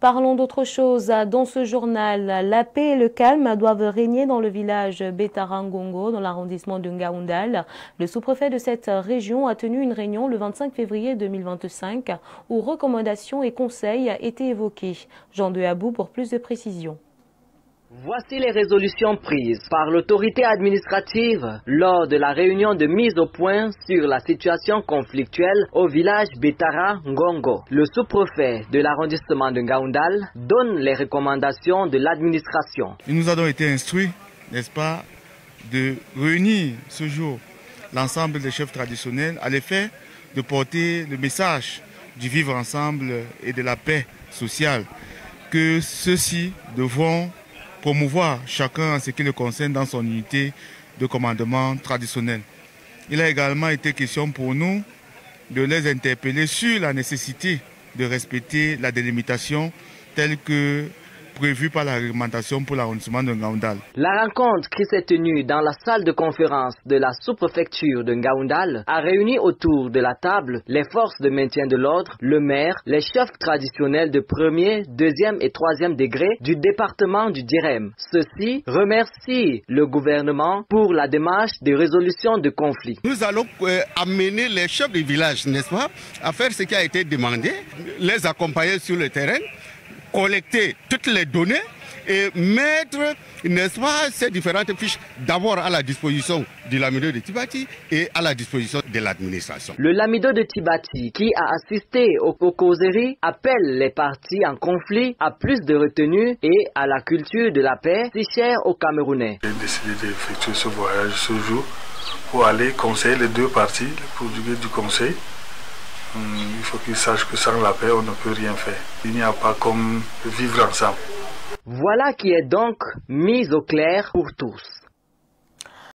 Parlons d'autre chose. Dans ce journal, la paix et le calme doivent régner dans le village Betarangongo, dans l'arrondissement de Ngaoundal. Le sous-préfet de cette région a tenu une réunion le 25 février 2025 où recommandations et conseils étaient évoqués. Jean de Abou pour plus de précisions. Voici les résolutions prises par l'autorité administrative lors de la réunion de mise au point sur la situation conflictuelle au village Betara Ngongo. Le sous-préfet de l'arrondissement de Ngaoundal donne les recommandations de l'administration. Nous avons été instruits, n'est-ce pas, de réunir ce jour l'ensemble des chefs traditionnels à l'effet de porter le message du vivre ensemble et de la paix sociale, que ceux-ci devront promouvoir chacun en ce qui le concerne dans son unité de commandement traditionnel. Il a également été question pour nous de les interpeller sur la nécessité de respecter la délimitation telle que prévue par la réglementation pour l'arrondissement de Ngaoundal. La rencontre qui s'est tenue dans la salle de conférence de la sous-préfecture de Ngaoundal a réuni autour de la table les forces de maintien de l'ordre, le maire, les chefs traditionnels de premier, deuxième et troisième degré du département du Djirem. Ceux-ci remercient le gouvernement pour la démarche de résolution de conflits. Nous allons amener les chefs du village, n'est-ce pas, à faire ce qui a été demandé, les accompagner sur le terrain, collecter toutes les données et mettre, n'est-ce pas, ces différentes fiches d'abord à la disposition du Lamido de Tibati et à la disposition de l'administration. Le Lamido de Tibati, qui a assisté aux causeries, appelle les parties en conflit à plus de retenue et à la culture de la paix si chère aux Camerounais. J'ai décidé d'effectuer ce voyage ce jour pour aller conseiller les deux parties, les portugais du conseil. Il faut qu'ils sachent que sans la paix, on ne peut rien faire. Il n'y a pas comme vivre ensemble. Voilà qui est donc mis au clair pour tous.